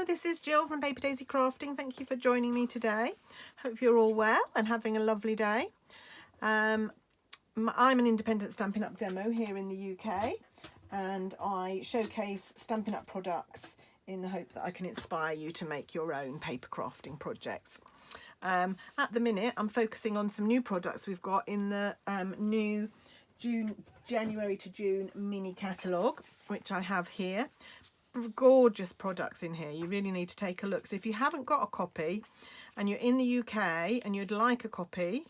this is Jill from Paper Daisy Crafting. Thank you for joining me today. Hope you're all well and having a lovely day. I'm an independent Stampin' Up demo here in the UK, and I showcase Stampin' Up products in the hope that I can inspire you to make your own paper crafting projects. At the minute, I'm focusing on some new products we've got in the new January to June mini catalogue, which I have here. Gorgeous products in here. You really need to take a look. So if you haven't got a copy and you're in the UK and you'd like a copy,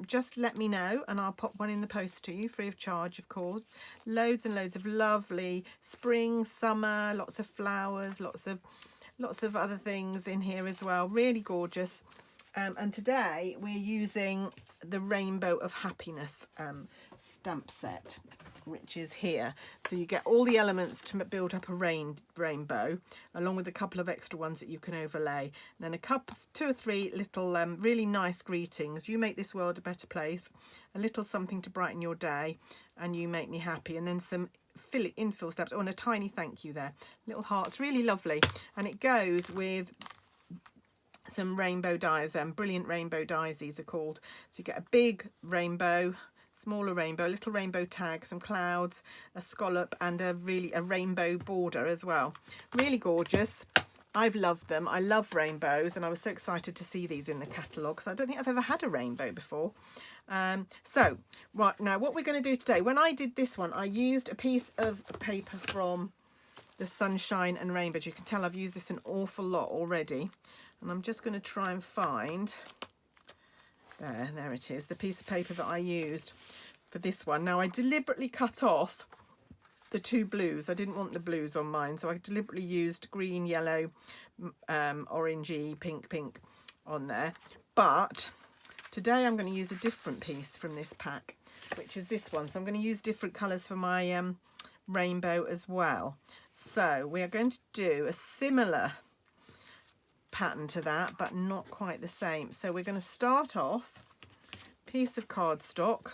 just let me know and I'll pop one in the post to you free of charge, of course. Loads and loads of lovely spring, summer, lots of flowers, lots of other things in here as well. Really gorgeous. And today we're using the Rainbow of Happiness stamp set, which is here. So you get all the elements to build up a rainbow, along with a couple of extra ones that you can overlay. And then two or three little really nice greetings. You make this world a better place, a little something to brighten your day, and you make me happy. And then some infill stamps, and a tiny thank you there. Little hearts, really lovely. And it goes with some rainbow dies, brilliant rainbow dies these are called. So you get a big rainbow, smaller rainbow, a little rainbow tag, some clouds, a scallop, and a rainbow border as well. Really gorgeous. I've loved them. I love rainbows, and I was so excited to see these in the catalogue because I don't think I've ever had a rainbow before. So right now, what we're going to do today, when I did this one, I used a piece of paper from the Sunshine and Rainbow. You can tell I've used this an awful lot already, and I'm just going to try and find there it is, the piece of paper that I used for this one. Now I deliberately cut off the two blues. I didn't want the blues on mine, so I deliberately used green, yellow, orangey, pink on there. But today I'm going to use a different piece from this pack, which is this one. So I'm going to use different colours for my rainbow as well. So we are going to do a similar pattern to that, but not quite the same. So we're going to start off piece of cardstock,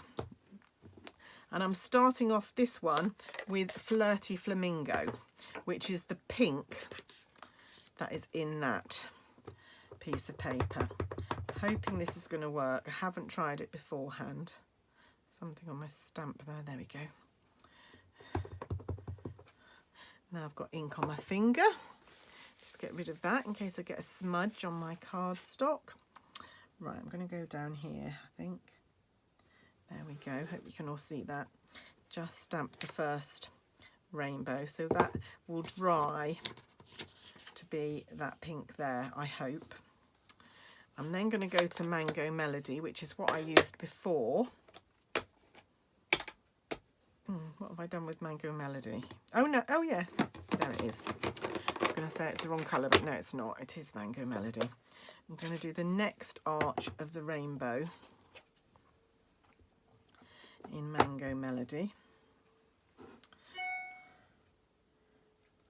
and I'm starting off this one with Flirty Flamingo, which is the pink that is in that piece of paper. Hoping this is going to work. I haven't tried it beforehand. Something on my stamp there we go. Now I've got ink on my finger. Just get rid of that in case I get a smudge on my cardstock. Right, I'm going to go down here, I think. There we go. Hope you can all see that. Just stamp the first rainbow. So that will dry to be that pink there, I hope. I'm then going to go to Mango Melody, which is what I used before. What have I done with Mango Melody? Oh, no. Oh, yes. There it is. I'm going to say it's the wrong colour, but no, it's not. It is Mango Melody. I'm going to do the next arch of the rainbow in Mango Melody.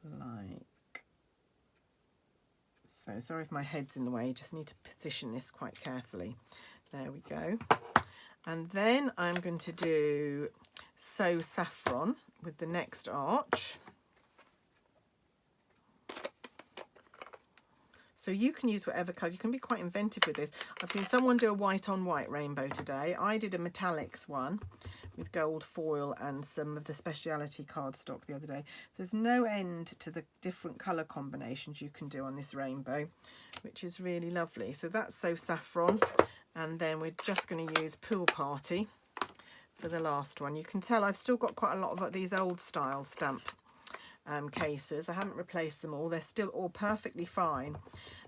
Like so. Sorry if my head's in the way. You just need to position this quite carefully. There we go. And then I'm going to do So Saffron with the next arch. So you can use whatever colour. You can be quite inventive with this. I've seen someone do a white on white rainbow today. I did a metallics one with gold foil and some of the speciality cardstock the other day. So there's no end to the different colour combinations you can do on this rainbow, which is really lovely. So that's So Saffron. And then we're just going to use Pool Party for the last one. You can tell I've still got quite a lot of these old style stamp cases. I haven't replaced them all. They're still all perfectly fine.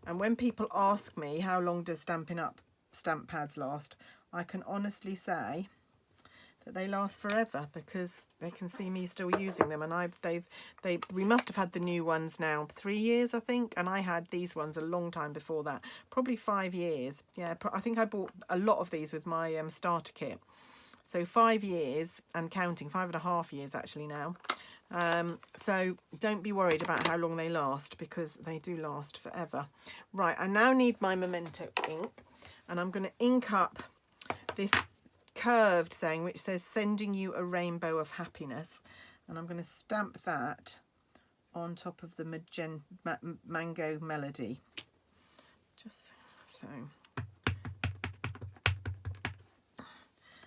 And when people ask me how long does Stampin' Up stamp pads last, I can honestly say that they last forever because they can see me still using them. And we must have had the new ones now 3 years, I think, and I had these ones a long time before that, probably 5 years. Yeah, I think I bought a lot of these with my starter kit. So 5 years and counting, 5.5 years actually now. So don't be worried about how long they last because they do last forever. Right, I now need my Memento ink, and I'm going to ink up this curved saying which says sending you a rainbow of happiness, and I'm going to stamp that on top of the Mango Melody. Just so.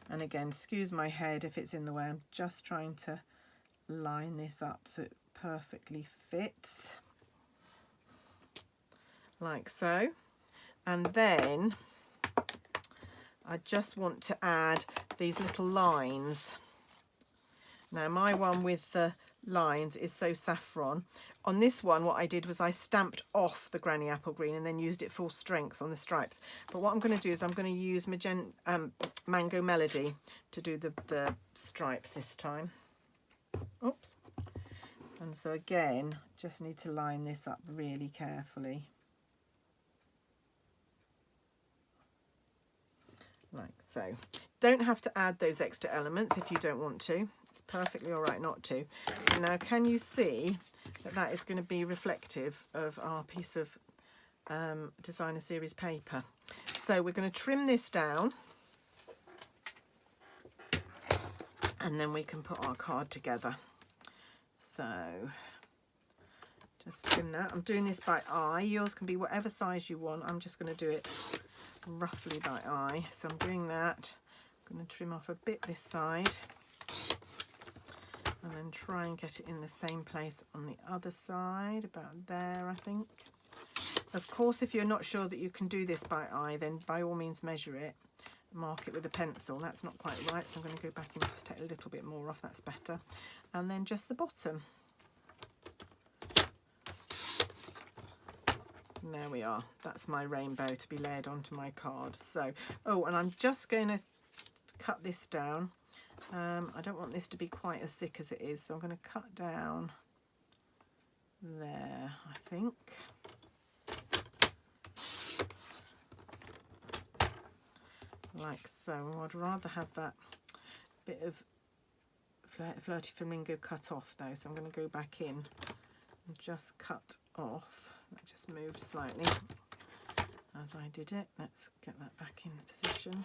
And again, excuse my head if it's in the way. I'm just trying to line this up so it perfectly fits. Like so. And then I just want to add these little lines. Now my one with the lines is so saffron. On this one, what I did was I stamped off the Granny Apple Green and then used it full strength on the stripes. But what I'm going to do is I'm going to use Mango Melody to do the stripes this time. Oops. And so again, just need to line this up really carefully. Like so. Don't have to add those extra elements if you don't want to. It's perfectly all right not to. Now, can you see that that is going to be reflective of our piece of designer series paper? So we're going to trim this down, and then we can put our card together. So just trim that. I'm doing this by eye. Yours can be whatever size you want. I'm just going to do it roughly by eye. So I'm doing that. I'm going to trim off a bit this side and then try and get it in the same place on the other side, about there, I think. Of course, if you're not sure that you can do this by eye, then by all means measure it, mark it with a pencil. That's not quite right, so I'm going to go back and just take a little bit more off. That's better. And then just the bottom. And there we are. That's my rainbow to be layered onto my card. So, oh, and I'm just going to cut this down. I don't want this to be quite as thick as it is, so I'm going to cut down there, I think. Like so. I'd rather have that bit of flirty flamingo cut off though, so I'm going to go back in and just cut off. That just moved slightly as I did it. Let's get that back in position.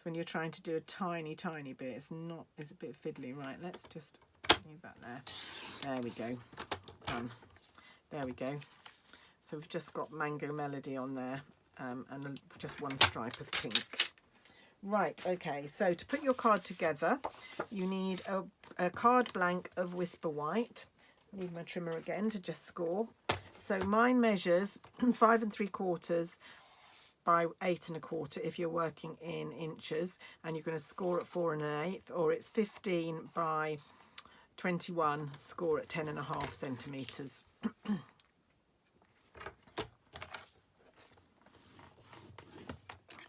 When you're trying to do a tiny bit, it's a bit fiddly. Right, let's just leave that there. There we go. Done. There we go. So we've just got Mango Melody on there, and just one stripe of pink. Right, okay, so to put your card together, you need a card blank of Whisper White. I need my trimmer again to just score. So mine measures 5 3/4 by 8 1/4 if you're working in inches, and you're going to score at 4 1/8, or it's 15 by 21, score at 10 1/2 centimetres.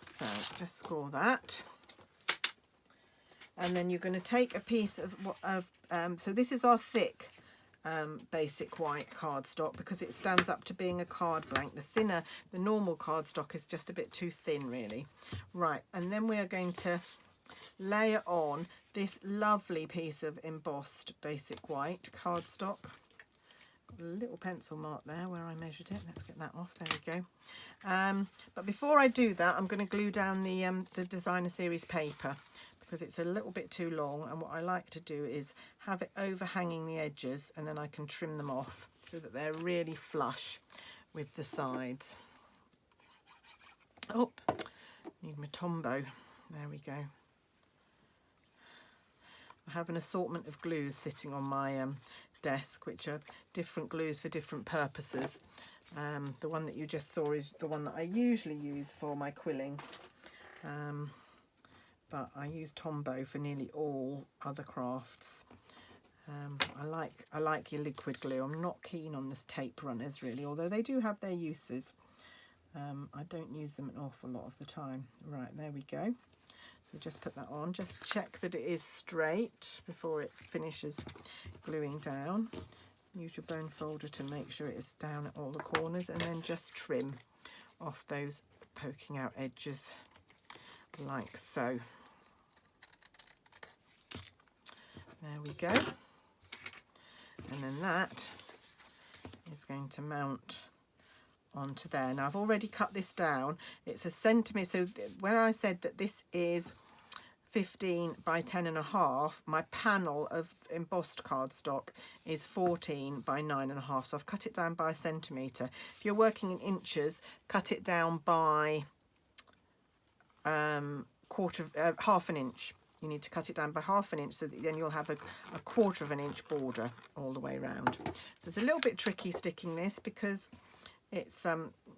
So just score that, and then you're going to take a piece of so this is our thick basic white cardstock, because it stands up to being a card blank. The normal cardstock is just a bit too thin really. Right, and then we are going to layer on this lovely piece of embossed basic white cardstock. Got a little pencil mark there where I measured it. Let's get that off. There we go. But before I do that, I'm going to glue down the designer series paper, because it's a little bit too long, and what I like to do is have it overhanging the edges, and then I can trim them off so that they're really flush with the sides. Oh, need my Tombow. There we go. I have an assortment of glues sitting on my desk, which are different glues for different purposes. The one that you just saw is the one that I usually use for my quilling. But I use Tombow for nearly all other crafts. I like your liquid glue. I'm not keen on this tape runners really, although they do have their uses. I don't use them an awful lot of the time. Right, there we go. So just put that on. Just check that it is straight before it finishes gluing down. Use your bone folder to make sure it is down at all the corners, and then just trim off those poking out edges like so. There we go. And then that is going to mount onto there. Now I've already cut this down. It's a centimetre, so where I said that this is 15 by 10.5, my panel of embossed cardstock is 14 by 9.5. So I've cut it down by a centimetre. If you're working in inches, cut it down by half an inch. You need to cut it down by half an inch, so that then you'll have a 1/4 of an inch border all the way around. So it's a little bit tricky sticking this because it's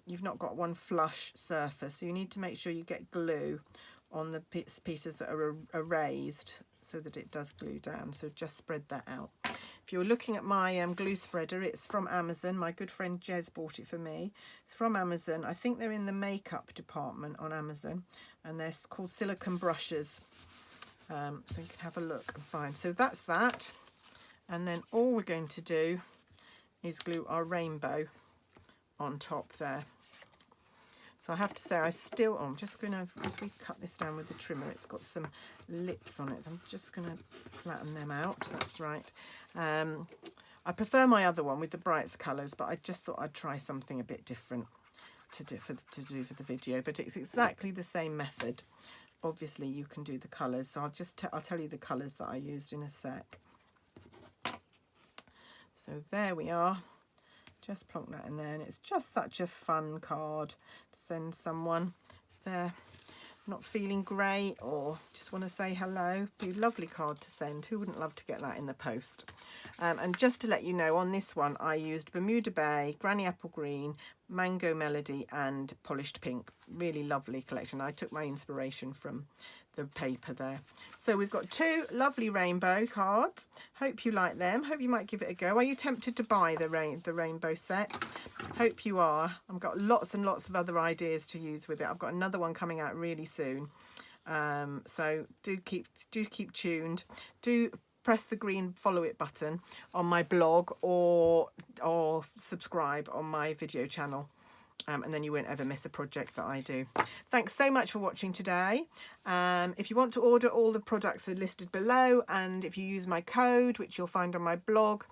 you've not got one flush surface, so you need to make sure you get glue on the pieces that are raised so that it does glue down. So just spread that out. If you're looking at my glue spreader, it's from Amazon. My good friend Jez bought it for me. It's from Amazon. I think they're in the makeup department on Amazon, and they're called silicone brushes. So you can have a look and find. So that's that. And then all we're going to do is glue our rainbow on top there. So I have to say, I'm just going to, as we cut this down with the trimmer, it's got some lips on it. So I'm just going to flatten them out. That's right. I prefer my other one with the brightest colours, but I just thought I'd try something a bit different to do for the video. But it's exactly the same method. Obviously, you can do the colours. So I'll tell you the colours that I used in a sec. So there we are. Just plonk that in there, and it's just such a fun card to send someone if they're not feeling great or just want to say hello. Be a lovely card to send. Who wouldn't love to get that in the post? And just to let you know, on this one I used Bermuda Bay, Granny Apple Green, Mango Melody and Polished Pink. Really lovely collection. I took my inspiration from the paper there. So we've got 2 lovely rainbow cards. Hope you like them. Hope you might give it a go. Are you tempted to buy the rainbow set? Hope you are. I've got lots and lots of other ideas to use with it. I've got another one coming out really soon. So do keep tuned. Do press the green follow it button on my blog or subscribe on my video channel. And then you won't ever miss a project that I do. Thanks so much for watching today. If you want to order, all the products are listed below, and if you use my code, which you'll find on my blog,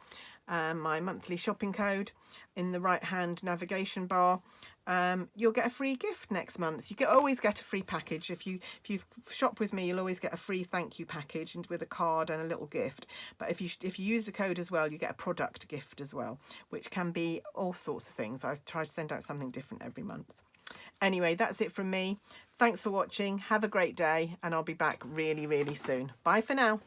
my monthly shopping code in the right hand navigation bar, you'll get a free gift next month. You always get a free package. If you shop with me, you'll always get a free thank you package with a card and a little gift. But if you use the code as well, you get a product gift as well, which can be all sorts of things. I try to send out something different every month. Anyway, that's it from me. Thanks for watching. Have a great day, and I'll be back really, really soon. Bye for now.